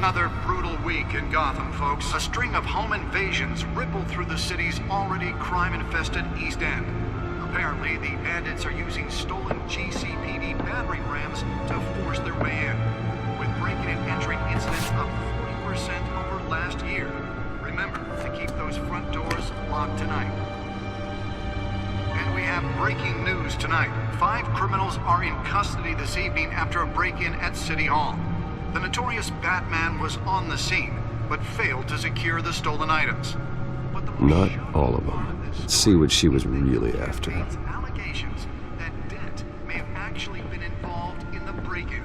Another brutal week in Gotham, folks. A string of home invasions rippled through the city's already crime-infested East End. Apparently, the bandits are using stolen GCPD battering rams to force their way in, with breaking and entering incidents up 40% over last year. Remember to keep those front doors locked tonight. And we have breaking news tonight. 5 criminals are in custody this evening after a break-in at City Hall. The notorious Batman was on the scene, but failed to secure the stolen items. But the Not all of them. Let's see what she was really after. Allegations that Dent may have actually been involved in the break-in.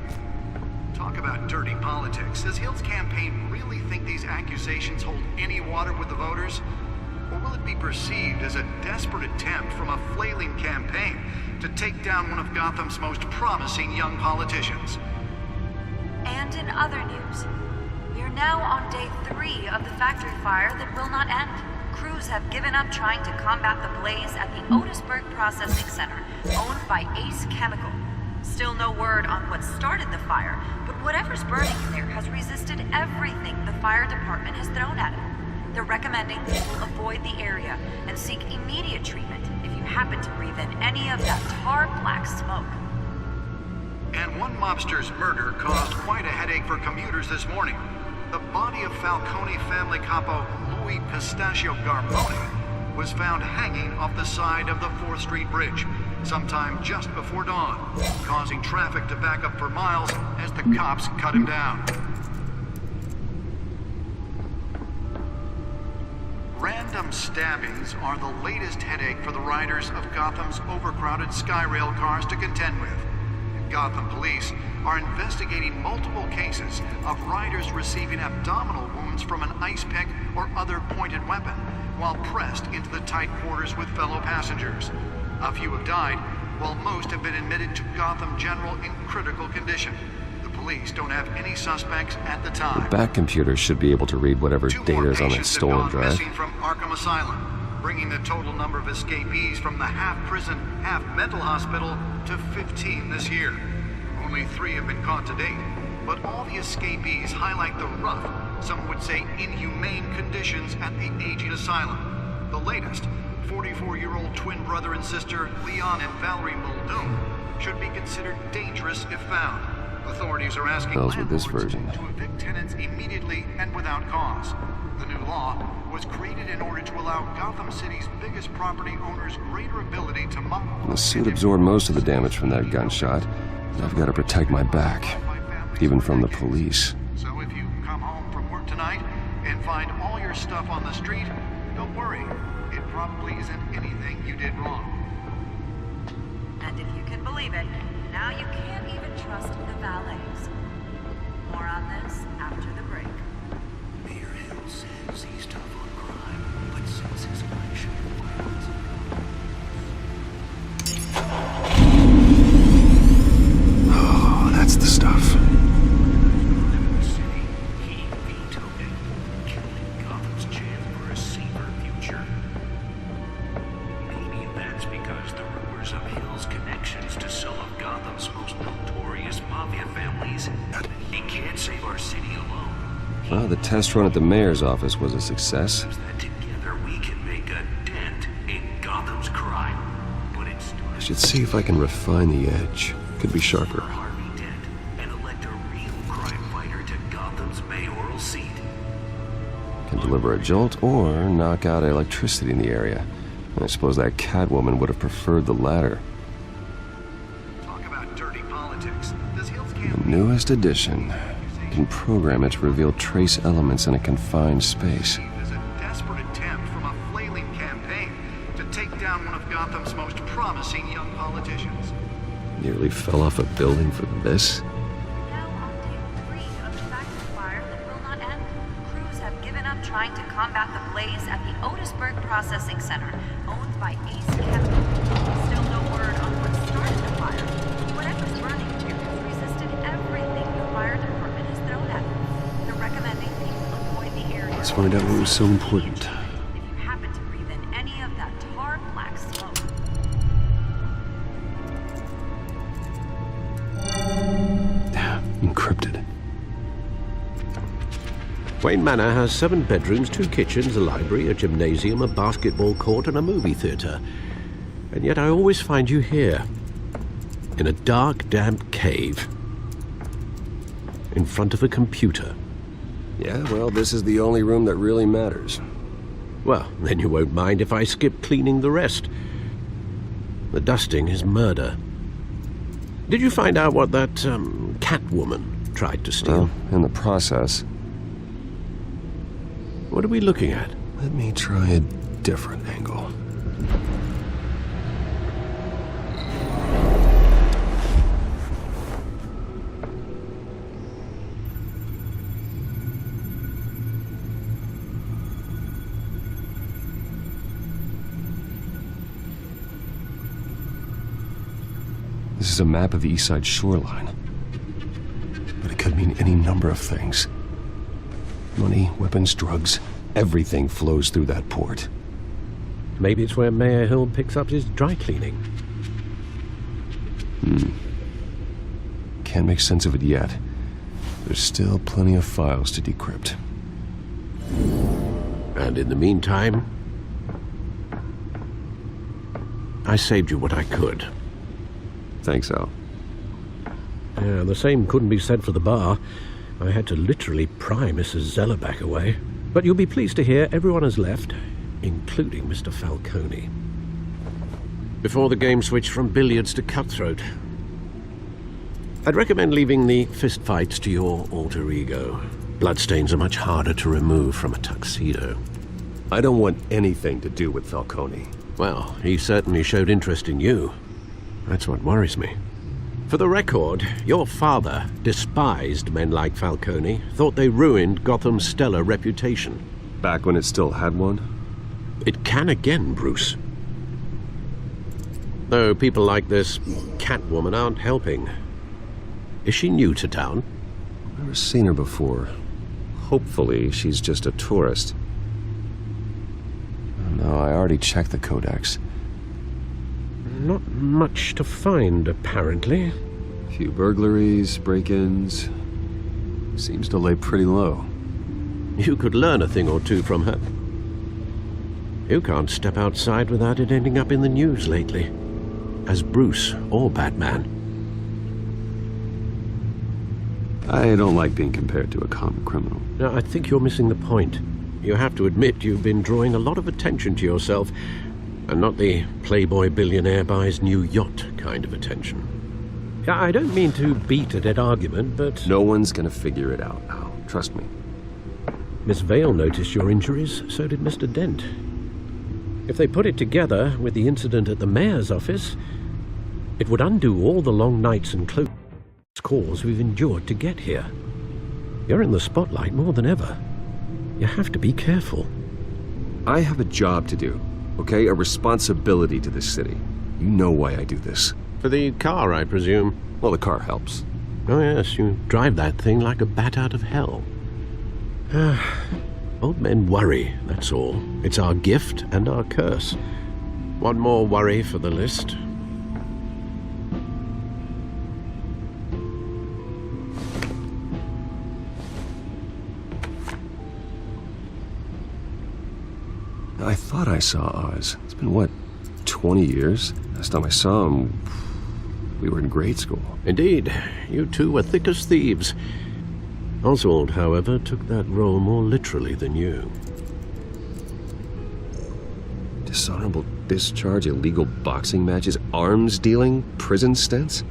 Talk about dirty politics. Does Hill's campaign really think these accusations hold any water with the voters? Or will it be perceived as a desperate attempt from a flailing campaign to take down one of Gotham's most promising young politicians? And in other news, we are now on day 3 of the factory fire that will not end. Crews have given up trying to combat the blaze at the Otisburg Processing Center, owned by Ace Chemical. Still no word on what started the fire, but whatever's burning in there has resisted everything the fire department has thrown at it. They're recommending people avoid the area and seek immediate treatment if you happen to breathe in any of that tar black smoke. And one mobster's murder caused quite a headache for commuters this morning. The body of Falcone family capo Louis Pistachio Garbone was found hanging off the side of the 4th Street Bridge sometime just before dawn, causing traffic to back up for miles as the cops cut him down. Random stabbings are the latest headache for the riders of Gotham's overcrowded Skyrail cars to contend with. Gotham police are investigating multiple cases of riders receiving abdominal wounds from an ice pick or other pointed weapon while pressed into the tight quarters with fellow passengers. A few have died, while most have been admitted to Gotham General in critical condition. The police don't have any suspects at the time. The back computer should be able to read whatever data is on that stolen drive. Missing from Arkham Asylum, bringing the total number of escapees from the half-prison, half-mental hospital to 15 this year. Only 3 have been caught to date, but all the escapees highlight the rough, some would say inhumane conditions at the aging asylum. The latest, 44-year-old twin brother and sister Leon and Valerie Muldoon, should be considered dangerous if found. Authorities are asking with this landlords version. to evict tenants immediately and without cause. The new law was created in order to allow Gotham City's biggest property owners greater ability to The suit absorbed most of the damage from that gunshot, and I've got to protect my back, even from the police. So if you come home from work tonight and find all your stuff on the street, don't worry. It probably isn't anything you did wrong. And if you can believe it, now you can't even trust the valets. More on this after the break. Mayor Hill says he's tough on crime, but says his election violence. Oh, that's the stuff. He vetoed it, killing Gotham's chance for a safer future. Maybe that's because the rumors of Hill's connections to some of Gotham's most notorious mafia families. He can't save our city alone. Well, the test run at the mayor's office was a success. That together we can make a dent in Gotham's crime. But it I starts should see if I can refine the edge. Could be sharper. Harvey Dent and elect a real crime fighter to Gotham's mayoral seat. Can deliver a jolt or knock out electricity in the area. I suppose that Catwoman would have preferred the latter. Talk about dirty politics. Does Hill's The campaign newest addition. You can program it to reveal trace elements in a confined space. as a desperate attempt from a flailing campaign to take down one of Gotham's most promising young politicians? Nearly fell off a building for this? Now on day 3 of the factory fire that will not end. Crews have given up trying to combat the blaze at the Otisburg Processing Center, owned by Ace Chemical. Still no word on what started the fire. Whatever's burning in here has resisted everything the fire department has thrown at it. They're recommending people avoid the area. Let's find out what was so important. If you happen to breathe in any of that tar black smoke. Encrypted. Wayne Manor has 7 bedrooms, 2 kitchens, a library, a gymnasium, a basketball court, and a movie theatre. And yet I always find you here, in a dark, damp cave, in front of a computer. Yeah, well, this is the only room that really matters. Well, then you won't mind if I skip cleaning the rest. The dusting is murder. Did you find out what that, Catwoman tried to steal? Well, in the process. What are we looking at? Let me try a different angle. This is a map of the East Side shoreline. But it could mean any number of things. Money, weapons, drugs, everything flows through that port. Maybe it's where Mayor Hill picks up his dry cleaning. Can't make sense of it yet. There's still plenty of files to decrypt. And in the meantime, I saved you what I could. Thanks, Al. Yeah, the same couldn't be said for the bar. I had to literally pry Mrs. Zellerback away. But you'll be pleased to hear everyone has left, including Mr. Falcone. Before the game switched from billiards to cutthroat. I'd recommend leaving the fistfights to your alter ego. Bloodstains are much harder to remove from a tuxedo. I don't want anything to do with Falcone. Well, he certainly showed interest in you. That's what worries me. For the record, your father despised men like Falcone, thought they ruined Gotham's stellar reputation. Back when it still had one? It can again, Bruce. Though people like this Catwoman aren't helping. Is she new to town? Never seen her before. Hopefully, she's just a tourist. No, I already checked the codex. Not much to find, apparently. Few burglaries, break-ins. Seems to lay pretty low. You could learn a thing or two from her. You can't step outside without it ending up in the news lately. As Bruce or Batman. I don't like being compared to a common criminal. No, I think you're missing the point. You have to admit you've been drawing a lot of attention to yourself, and not the playboy billionaire buys new yacht kind of attention. I don't mean to beat a dead argument, but... No one's gonna figure it out now. Trust me. Miss Vale noticed your injuries, so did Mr. Dent. If they put it together with the incident at the mayor's office, it would undo all the long nights and close calls we've endured to get here. You're in the spotlight more than ever. You have to be careful. I have a job to do, okay? A responsibility to this city. You know why I do this. For the car, I presume. Well, the car helps. Oh yes, you drive that thing like a bat out of hell. Old men worry, that's all. It's our gift and our curse. One more worry for the list. I thought I saw Oz. It's been, what, 20 years? Last time I saw him, we were in grade school. Indeed, you two were thick as thieves. Oswald, however, took that role more literally than you. Dishonorable discharge, illegal boxing matches, arms dealing, prison stints?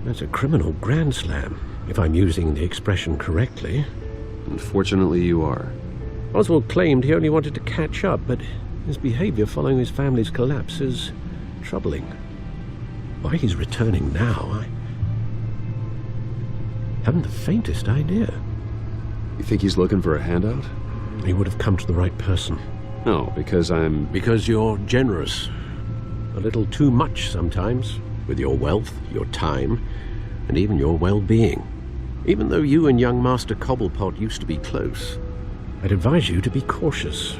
That's a criminal grand slam, if I'm using the expression correctly. Unfortunately, you are. Oswald claimed he only wanted to catch up, but his behavior following his family's collapse is troubling. Why he's returning now, I haven't the faintest idea. You think he's looking for a handout? He would have come to the right person. No, because Because you're generous. A little too much sometimes, with your wealth, your time, and even your well-being. Even though you and young Master Cobblepot used to be close, I'd advise you to be cautious.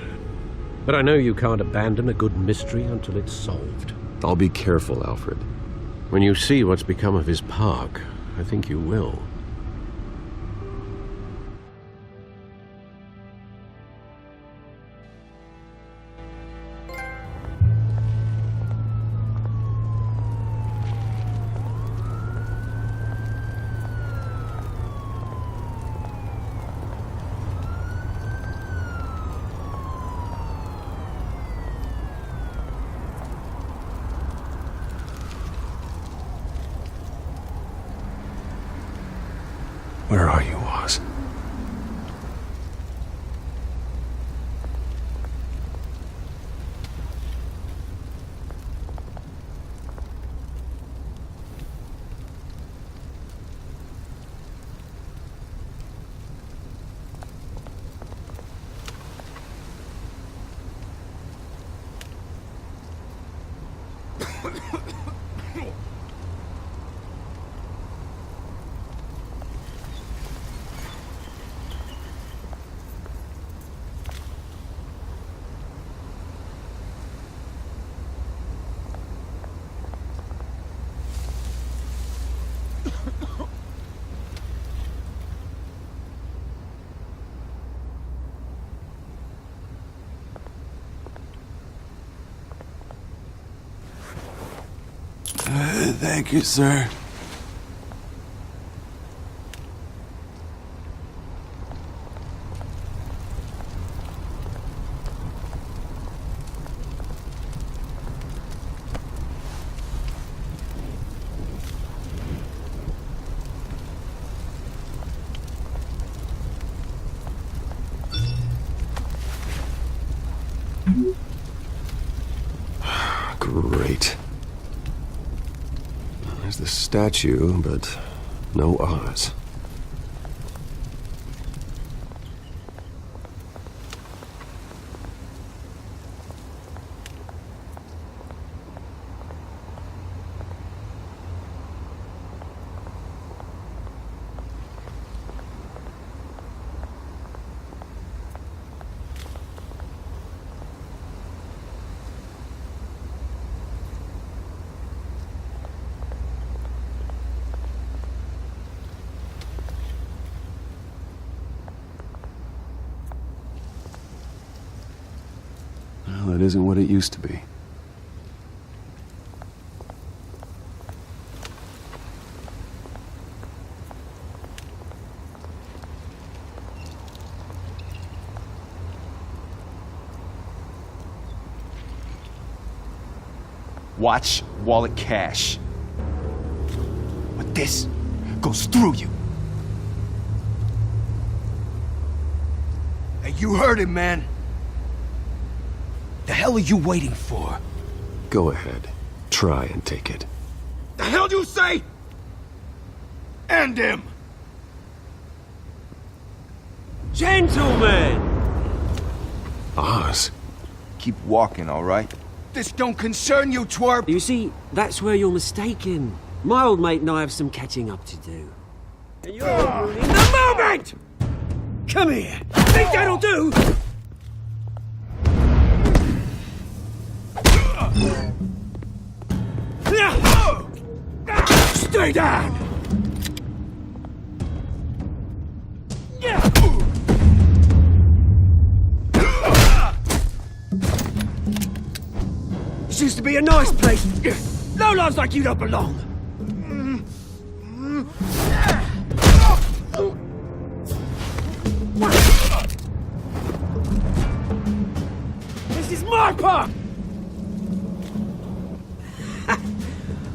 But I know you can't abandon a good mystery until it's solved. I'll be careful, Alfred. When you see what's become of his park, I think you will. Where are you, Oz? Thank you, sir. Great. There's the statue, but no Oz. Well, it isn't what it used to be. Watch wallet cash. But this goes through you. Hey, you heard him, man. The hell are you waiting for? Go ahead. Try and take it. The hell do you say? End him! Gentlemen! Oz? Keep walking, all right? This don't concern you, twerp! You see, that's where you're mistaken. My old mate and I have some catching up to do. And you're ruining the moment! Come here! Think that'll do? Stay down! This used to be a nice place. No lives like you don't belong. This is my park!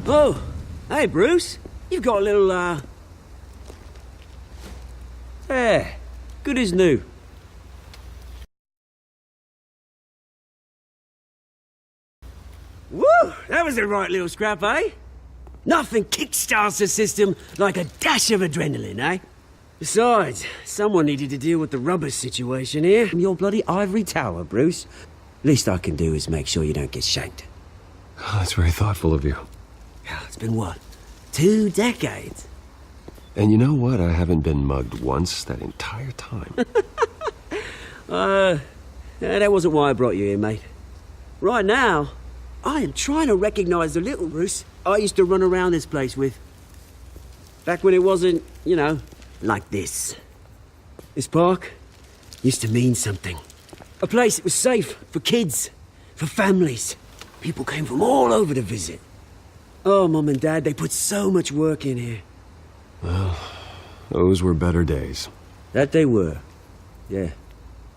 Oh, hey, Bruce. You've got a little, There. Good as new. Woo! That was the right little scrap, eh? Nothing kickstarts the system like a dash of adrenaline, eh? Besides, someone needed to deal with the rubber situation here. Your bloody ivory tower, Bruce. Least I can do is make sure you don't get shanked. Oh, that's very thoughtful of you. It's been what? 2 decades? And you know what? I haven't been mugged once that entire time. That wasn't why I brought you here, mate. Right now, I am trying to recognize the little Bruce I used to run around this place with. Back when it wasn't, you know, like this. This park used to mean something. A place that was safe for kids, for families. People came from all over to visit. Oh, Mum and Dad, they put so much work in here. Well, those were better days. That they were. Yeah.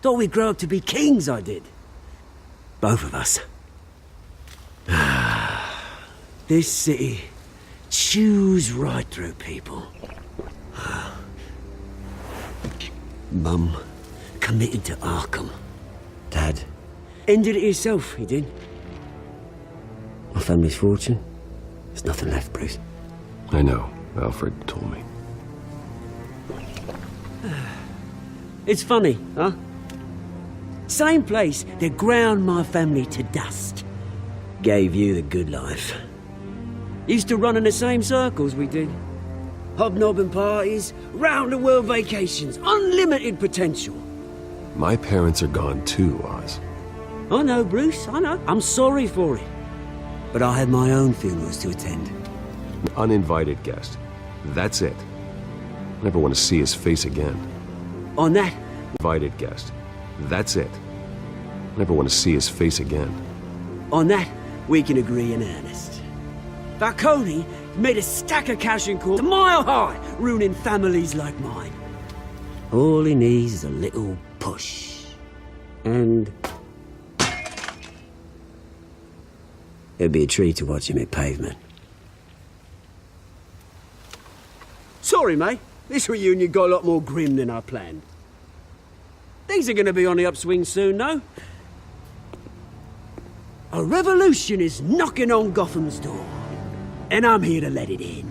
Thought we'd grow up to be kings, I did. Both of us. This city chews right through people. Mum committed to Arkham. Dad ended it himself, he did. My family's fortune. There's nothing left, Bruce. I know. Alfred told me. It's funny, huh? Same place that ground my family to dust. Gave you the good life. Used to run in the same circles we did. Hobnobbing parties, round-the-world vacations, unlimited potential. My parents are gone too, Oz. I know, Bruce, I know. I'm sorry for it. But I had my own funerals to attend. An uninvited guest. That's it. I never want to see his face again. On that... Invited guest. That's it. I never want to see his face again. On that, we can agree in earnest. Falcone made a stack of cash in court a mile high, ruining families like mine. All he needs is a little push. And... it'd be a treat to watch him hit pavement. Sorry, mate. This reunion got a lot more grim than I planned. Things are gonna be on the upswing soon, no? A revolution is knocking on Gotham's door, and I'm here to let it in.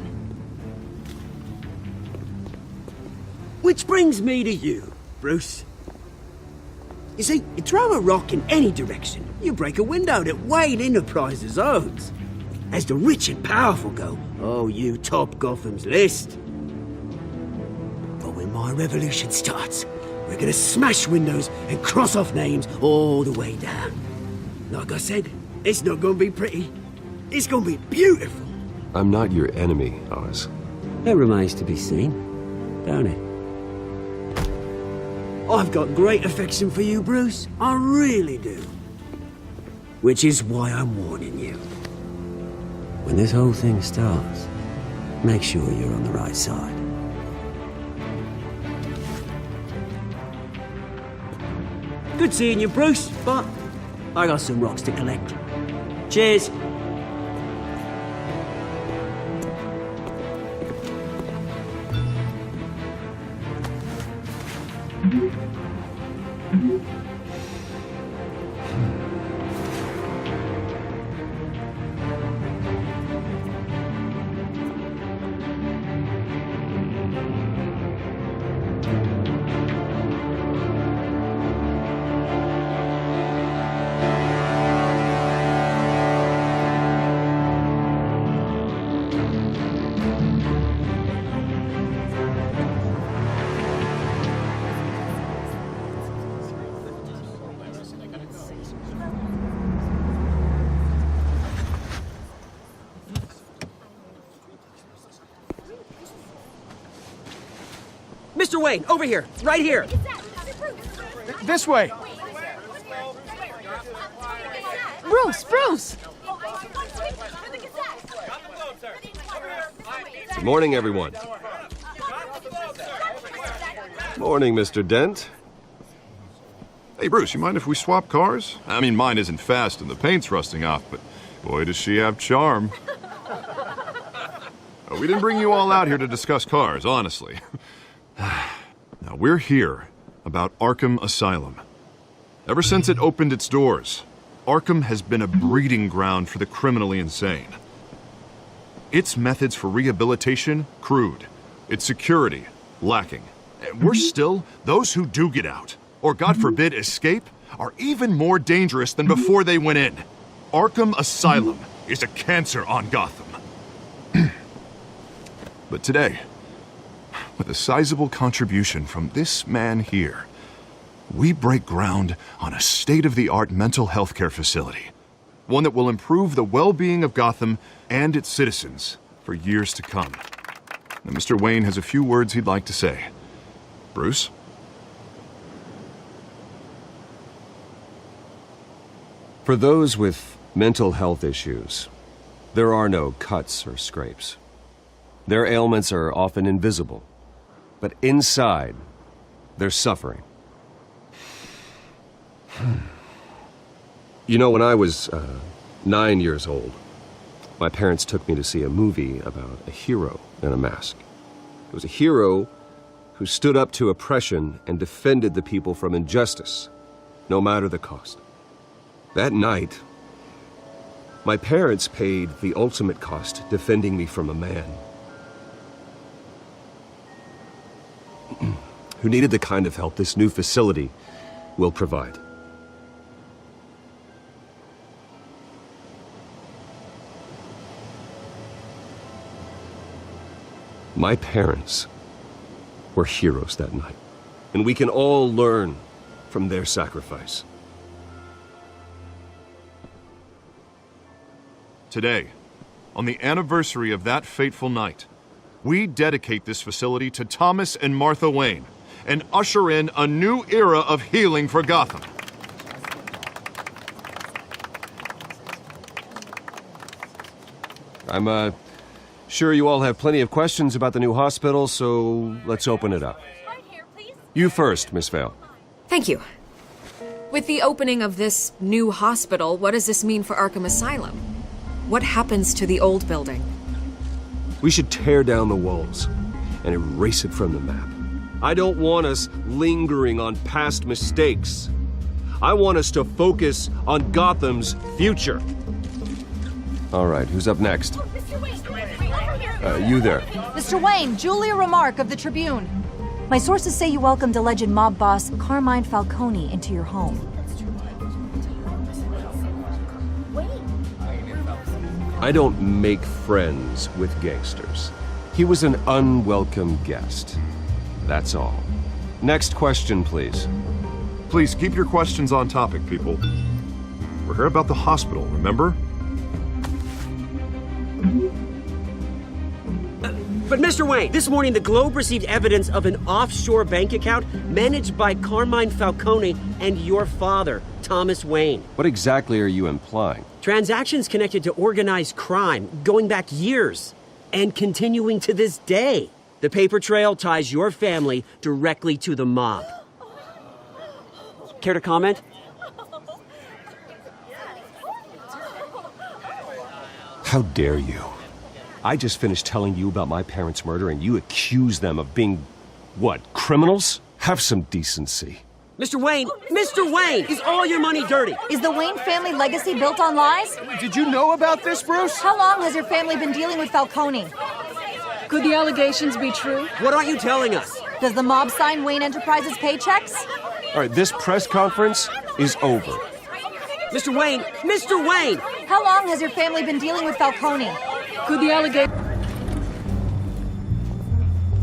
Which brings me to you, Bruce. You see, you throw a rock in any direction, you break a window that Wayne Enterprises owns. As the rich and powerful go, oh, you top Gotham's list. But when my revolution starts, we're gonna smash windows and cross off names all the way down. Like I said, it's not gonna be pretty. It's gonna be beautiful. I'm not your enemy, Oz. That remains to be seen, don't it? I've got great affection for you, Bruce. I really do. Which is why I'm warning you. When this whole thing starts, make sure you're on the right side. Good seeing you, Bruce, but I got some rocks to collect. Cheers. Mr. Wayne, over here, right here. This way! Bruce! Good morning, everyone. Morning, Mr. Dent. Hey, Bruce, you mind if we swap cars? I mean, mine isn't fast and the paint's rusting off, but boy, does she have charm. We didn't bring you all out here to discuss cars, honestly. Now, we're here about Arkham Asylum. Ever since it opened its doors, Arkham has been a breeding ground for the criminally insane. Its methods for rehabilitation, crude. Its security, lacking. Worse still, those who do get out, or God forbid escape, are even more dangerous than before they went in. Arkham Asylum is a cancer on Gotham. But today, with a sizable contribution from this man here, we break ground on a state-of-the-art mental health care facility. One that will improve the well-being of Gotham and its citizens for years to come. Now, Mr. Wayne has a few words he'd like to say. Bruce? For those with mental health issues, there are no cuts or scrapes. Their ailments are often invisible, but inside, they're suffering. You know, when I was 9 years old, my parents took me to see a movie about a hero in a mask. It was a hero who stood up to oppression and defended the people from injustice, no matter the cost. That night, my parents paid the ultimate cost defending me from a man who needed the kind of help this new facility will provide. My parents were heroes that night, and we can all learn from their sacrifice. Today, on the anniversary of that fateful night, we dedicate this facility to Thomas and Martha Wayne and usher in a new era of healing for Gotham. I'm sure you all have plenty of questions about the new hospital, so let's open it up. You first, Miss Vale. Thank you. With the opening of this new hospital, what does this mean for Arkham Asylum? What happens to the old building? We should tear down the walls and erase it from the map. I don't want us lingering on past mistakes. I want us to focus on Gotham's future. All right, who's up next? You there. Mr. Wayne, Julia Remark of the Tribune. My sources say you welcomed alleged mob boss Carmine Falcone into your home. I don't make friends with gangsters. He was an unwelcome guest. That's all. Next question, please. Please keep your questions on topic, people. We're here about the hospital, remember? But Mr. Wayne, this morning the Globe received evidence of an offshore bank account managed by Carmine Falcone and your father, Thomas Wayne. What exactly are you implying? Transactions connected to organized crime going back years and continuing to this day. The paper trail ties your family directly to the mob. Care to comment? How dare you? I just finished telling you about my parents' murder and you accuse them of being, what, criminals? Have some decency. Mr. Wayne, is all your money dirty? Is the Wayne family legacy built on lies? Did you know about this, Bruce? How long has your family been dealing with Falcone? Could the allegations be true? What aren't you telling us? Does the mob sign Wayne Enterprises paychecks? All right, this press conference is over. Mr. Wayne! How long has your family been dealing with Falcone? Could the allegations...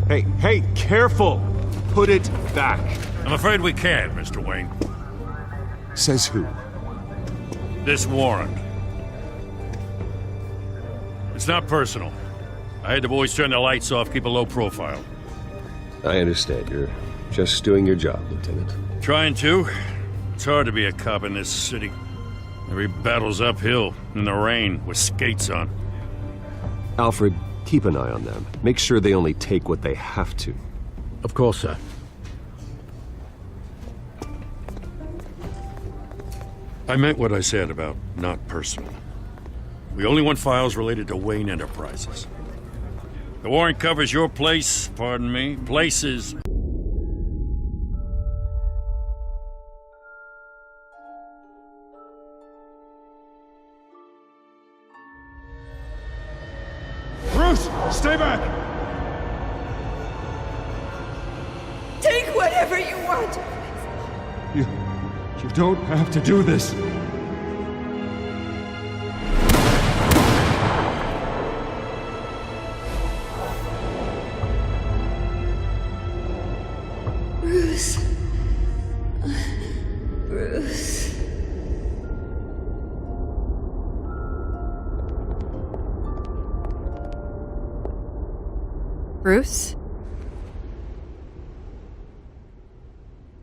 Hey, careful! Put it back. I'm afraid we can't, Mr. Wayne. Says who? This warrant. It's not personal. I had the boys turn the lights off, keep a low profile. I understand. You're just doing your job, Lieutenant. Trying to. It's hard to be a cop in this city. Every battle's uphill, in the rain, with skates on. Alfred, keep an eye on them. Make sure they only take what they have to. Of course, sir. I meant what I said about not personal. We only want files related to Wayne Enterprises. The warrant covers your place, pardon me, places... Bruce, stay back! Take whatever you want! You don't have to do this. Bruce. Bruce. Bruce?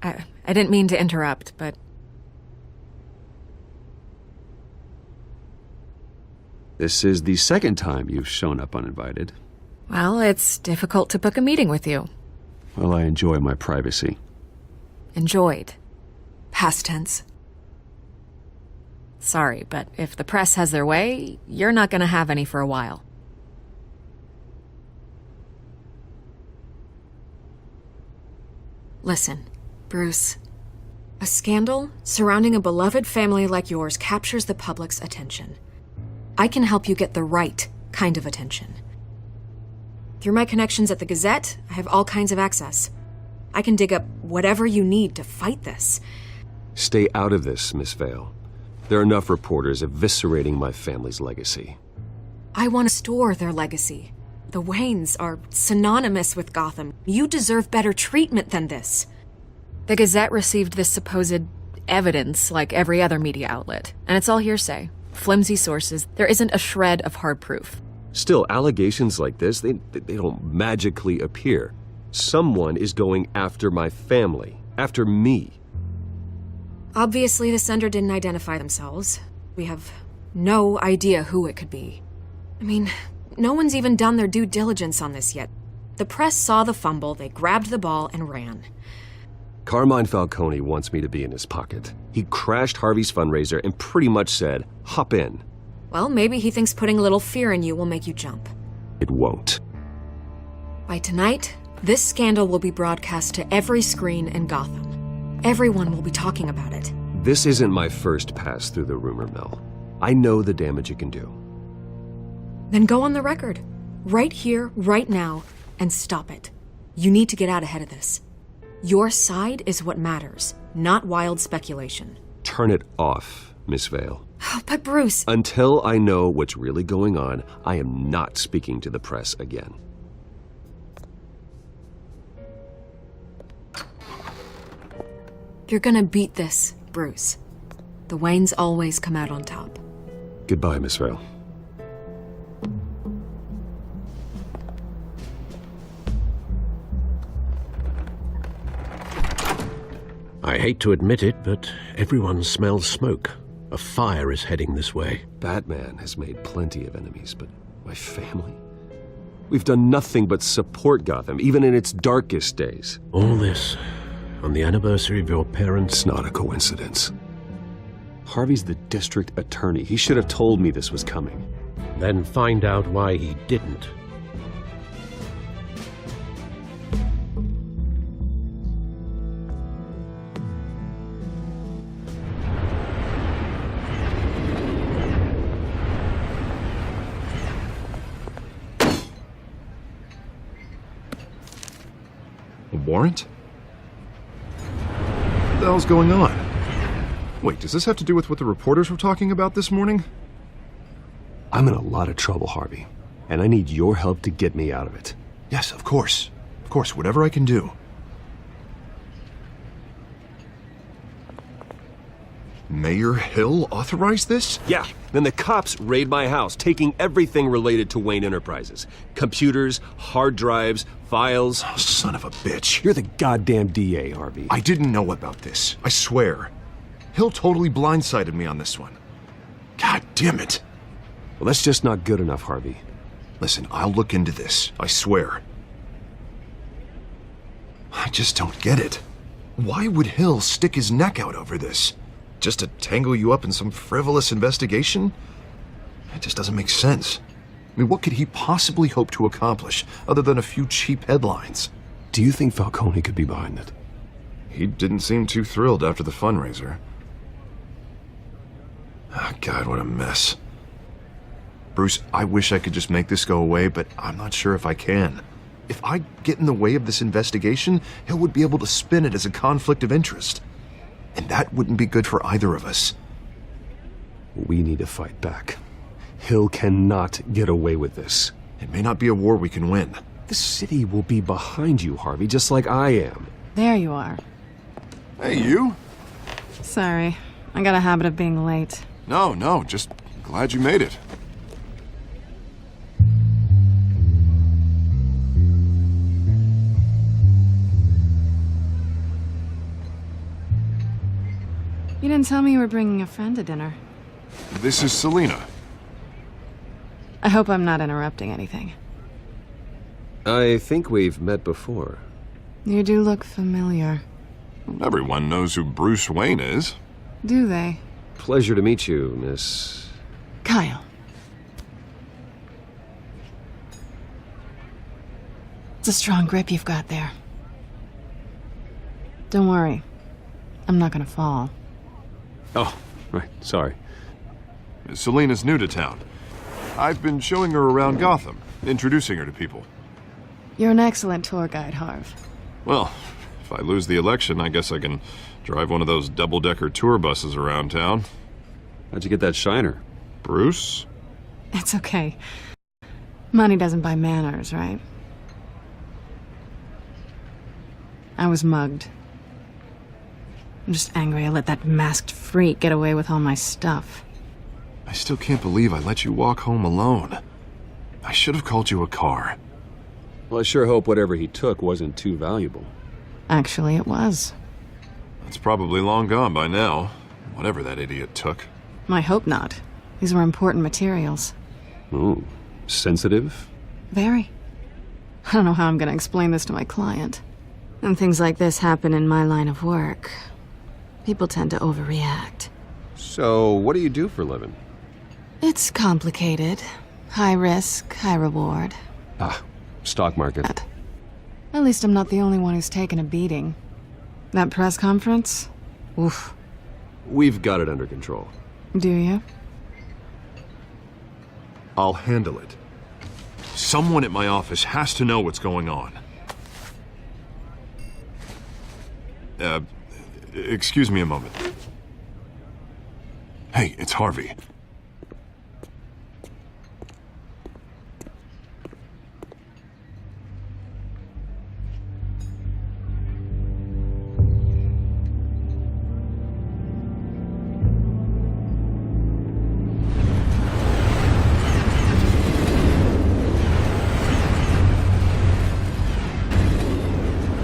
I didn't mean to interrupt, but... This is the second time you've shown up uninvited. Well, it's difficult to book a meeting with you. Well, I enjoy my privacy. Enjoyed. Past tense. Sorry, but if the press has their way, you're not gonna have any for a while. Listen, Bruce. A scandal surrounding a beloved family like yours captures the public's attention. I can help you get the right kind of attention. Through my connections at the Gazette, I have all kinds of access. I can dig up whatever you need to fight this. Stay out of this, Miss Vale. There are enough reporters eviscerating my family's legacy. I want to store their legacy. The Waynes are synonymous with Gotham. You deserve better treatment than this. The Gazette received this supposed evidence like every other media outlet, and it's all hearsay. Flimsy sources. There isn't a shred of hard proof. Still, allegations like this, they don't magically appear. Someone is going after my family, after me. Obviously, the sender didn't identify themselves. We have no idea who it could be. I mean, no one's even done their due diligence on this yet. The press saw the fumble, they grabbed the ball and ran. Carmine Falcone wants me to be in his pocket. He crashed Harvey's fundraiser and pretty much said, hop in. Well, maybe he thinks putting a little fear in you will make you jump. It won't. By tonight, this scandal will be broadcast to every screen in Gotham. Everyone will be talking about it. This isn't my first pass through the rumor mill. I know the damage it can do. Then go on the record. Right here, right now, and stop it. You need to get out ahead of this. Your side is what matters, not wild speculation. Turn it off, Miss Vale. But Bruce... Until I know what's really going on, I am not speaking to the press again. You're gonna beat this, Bruce. The Waynes always come out on top. Goodbye, Miss Vale. I hate to admit it, but everyone smells smoke. A fire is heading this way. Batman has made plenty of enemies, but my family? We've done nothing but support Gotham, even in its darkest days. All this on the anniversary of your parents'... It's not a coincidence. Harvey's the district attorney. He should have told me this was coming. Then find out why he didn't. A warrant? What the hell's going on? Wait, does this have to do with what the reporters were talking about this morning? I'm in a lot of trouble, Harvey, and I need your help to get me out of it. Yes, of course. Of course, whatever I can do. Mayor Hill authorized this? Yeah, then the cops raid my house, taking everything related to Wayne Enterprises. Computers, hard drives, files. Oh, son of a bitch. You're the goddamn DA, Harvey. I didn't know about this. I swear. Hill totally blindsided me on this one. God damn it. Well, that's just not good enough, Harvey. Listen, I'll look into this. I swear. I just don't get it. Why would Hill stick his neck out over this? Just to tangle you up in some frivolous investigation? It just doesn't make sense. I mean, what could he possibly hope to accomplish other than a few cheap headlines? Do you think Falcone could be behind it? He didn't seem too thrilled after the fundraiser. Oh, God, what a mess. Bruce, I wish I could just make this go away, but I'm not sure if I can. If I get in the way of this investigation, Hill would be able to spin it as a conflict of interest. And that wouldn't be good for either of us. We need to fight back. Hill cannot get away with this. It may not be a war we can win. The city will be behind you, Harvey, just like I am. There you are. Hey, you? Sorry. I got a habit of being late. No, just glad you made it. You didn't tell me you were bringing a friend to dinner. This is Selina. I hope I'm not interrupting anything. I think we've met before. You do look familiar. Everyone knows who Bruce Wayne is. Do they? Pleasure to meet you, Miss... Kyle. It's a strong grip you've got there. Don't worry. I'm not gonna fall. Oh, right. Sorry. Selena's new to town. I've been showing her around Gotham, introducing her to people. You're an excellent tour guide, Harv. Well, if I lose the election, I guess I can drive one of those double-decker tour buses around town. How'd you get that shiner? Bruce? It's okay. Money doesn't buy manners, right? I was mugged. I'm just angry I let that masked freak get away with all my stuff. I still can't believe I let you walk home alone. I should have called you a car. Well, I sure hope whatever he took wasn't too valuable. Actually, it was. It's probably long gone by now, whatever that idiot took. I hope not. These were important materials. Ooh, sensitive? Very. I don't know how I'm gonna explain this to my client. When things like this happen in my line of work, people tend to overreact. So, what do you do for a living? It's complicated. High risk, high reward. Ah, stock market. At least I'm not the only one who's taken a beating. That press conference? Oof. We've got it under control. Do you? I'll handle it. Someone at my office has to know what's going on. Excuse me a moment. Hey, it's Harvey.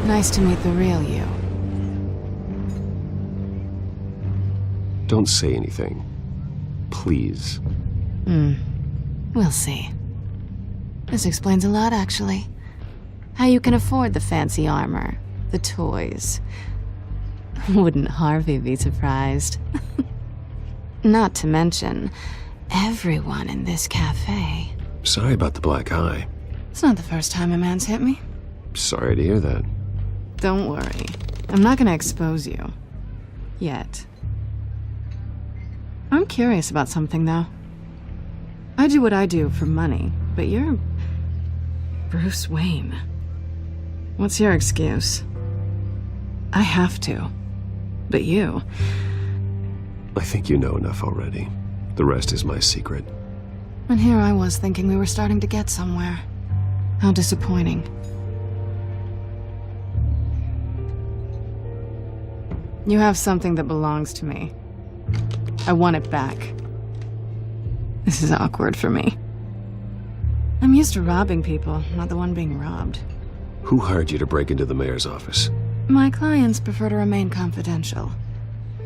Nice to meet the real you. Don't say anything. Please. We'll see. This explains a lot, actually. How you can afford the fancy armor, the toys. Wouldn't Harvey be surprised? Not to mention, everyone in this cafe. Sorry about the black eye. It's not the first time a man's hit me. Sorry to hear that. Don't worry. I'm not gonna expose you. Yet. I'm curious about something, though. I do what I do for money, but you're Bruce Wayne. What's your excuse? I have to. But you... I think you know enough already. The rest is my secret. And here I was thinking we were starting to get somewhere. How disappointing. You have something that belongs to me. I want it back. This is awkward for me. I'm used to robbing people, not the one being robbed. Who hired you to break into the mayor's office? My clients prefer to remain confidential.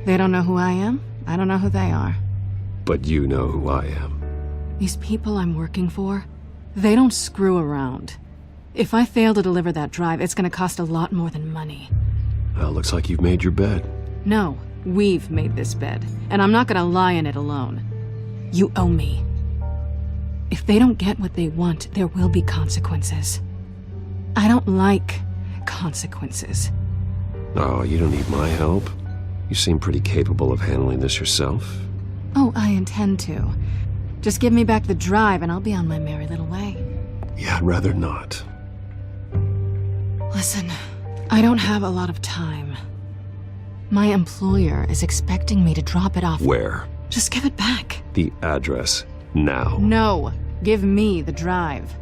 They don't know who I am, I don't know who they are. But you know who I am. These people I'm working for, they don't screw around. If I fail to deliver that drive, it's gonna cost a lot more than money. Well, looks like you've made your bed. No, we've made this bed, and I'm not gonna lie in it alone. You owe me. If they don't get what they want, there will be consequences. I don't like consequences. Oh, you don't need my help. You seem pretty capable of handling this yourself. Oh, I intend to. Just give me back the drive and I'll be on my merry little way. Yeah, I'd rather not. Listen, I don't have a lot of time. My employer is expecting me to drop it off. Where? Just give it back. The address, now. No, give me the drive.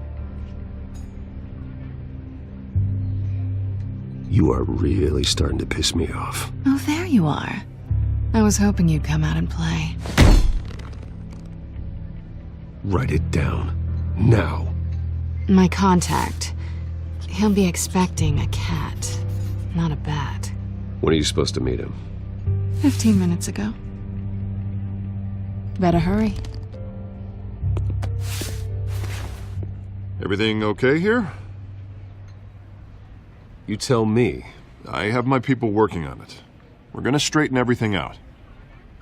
You are really starting to piss me off. Oh, there you are. I was hoping you'd come out and play. Write it down. Now. My contact. He'll be expecting a cat, not a bat. When are you supposed to meet him? 15 minutes ago. Better hurry. Everything okay here? You tell me. I have my people working on it. We're gonna straighten everything out.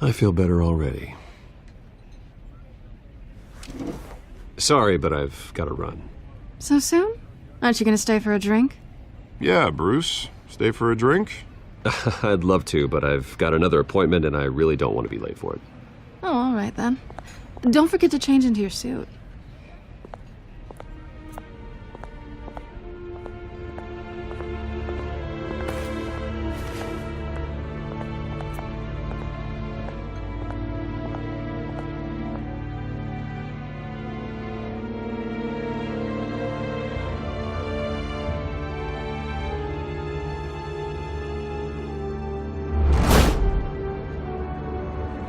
I feel better already. Sorry, but I've got to run. So soon? Aren't you gonna stay for a drink? Yeah, Bruce. Stay for a drink? I'd love to, but I've got another appointment and I really don't want to be late for it. Oh, all right then. Don't forget to change into your suit.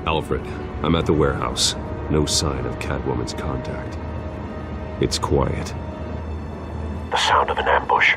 Alfred, I'm at the warehouse. No sign of Catwoman's contact. It's quiet. The sound of an ambush.